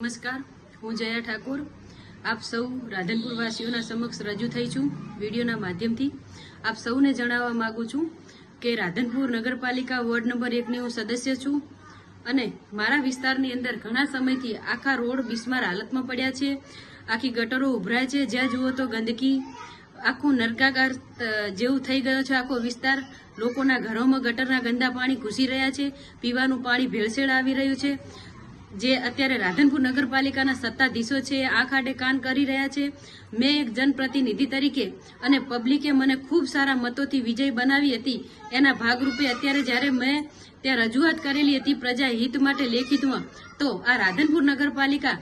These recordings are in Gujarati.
નમસ્કાર, હું જયા ઠાકોર આપ સૌ રાધનપુર વાસીઓના સમક્ષ રજૂ થઈ છું વિડીયોના માધ્યમથી. આપ સૌને જણાવવા માંગુ છું કે રાધનપુર નગરપાલિકા વોર્ડ નંબર 1ની હું સદસ્ય છું અને મારા વિસ્તારની અંદર ઘણા સમયથી આખા રોડ બિસ્માર હાલતમાં પડ્યા છે. આખી ગટરો ઉભરાય છે, જ્યાં જુઓ તો ગંદકી, આખું નરકાગાર જેવું થઈ ગયો છે આખો વિસ્તાર. લોકોના ઘરોમાં ગટરના ગંદા પાણી ઘૂસી રહ્યા છે, પીવાનું પાણી ભેળસેળ આવી રહ્યું છે. જે અત્યારે રાધનપુર નગરપાલિકાના સત્તાધીશો છે આંખ આડે કાન કરી રહ્યા છે. મેં એક જનપ્રતિનિધિ તરીકે અને પબ્લિકે મને ખૂબ સારા મતોથી વિજય બનાવી હતી. એના ભાગરૂપે અત્યારે જ્યારે મેં ત્યાં રજૂઆત કરેલી હતી પ્રજા હિત માટે લેખિતમાં, તો આ રાધનપુર નગરપાલિકા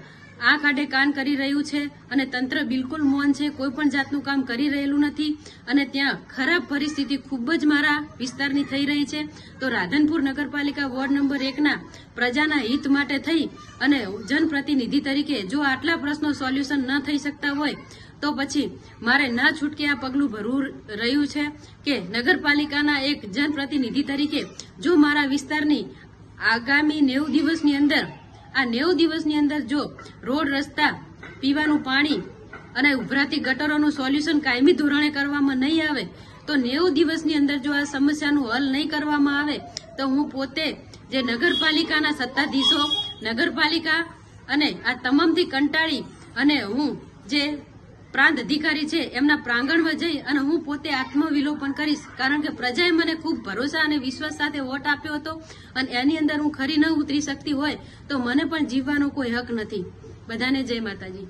આંખ આડે કાન કરી રહ્યું છે અને તંત્ર બિલકુલ મૌન છે, કોઈ પણ જાતનું કામ કરી રહેલું નથી અને ત્યાં ખરાબ પરિસ્થિતિ ખૂબ જ મારા વિસ્તારની થઈ રહી છે. તો રાધનપુર નગરપાલિકા વોર્ડ નંબર 1ના પ્રજાના હિત માટે થઈ અને જનપ્રતિનિધિ તરીકે જો આટલા પ્રશ્નો સોલ્યુશન ન થઈ શકતા હોય તો પછી મારે ના છૂટકે આ પગલું ભરવું રહ્યું છે કે નગરપાલિકાના એક જનપ્રતિનિધિ તરીકે જો મારા વિસ્તારની આગામી 90 દિવસની અંદર આ 90 દિવસની અંદર જો રોડ, રસ્તા, પીવાનું પાણી અને ઉભરાતી ગટરોનું સોલ્યુશન કાયમી ધોરણે કરવામાં નહીં આવે તો 90 દિવસની અંદર જો આ સમસ્યાનું હલ નહીં કરવામાં આવે તો હું પોતે જે નગરપાલિકાના સત્તાધીશો, નગરપાલિકા અને આ તમામથી કંટાળી અને હું જે પ્રાંત અધિકારી છે એમના પ્રાંગણમાં જઈ અને હું પોતે આત્મવિલોપન કરીશ. કારણ કે પ્રજાએ મને ખૂબ ભરોસા અને વિશ્વાસ સાથે વોટ આપ્યો હતો અને એની અંદર હું ખરી ન ઉતરી શકતી હોય તો મને પણ જીવવાનો કોઈ હક નથી. બધાને જય માતાજી.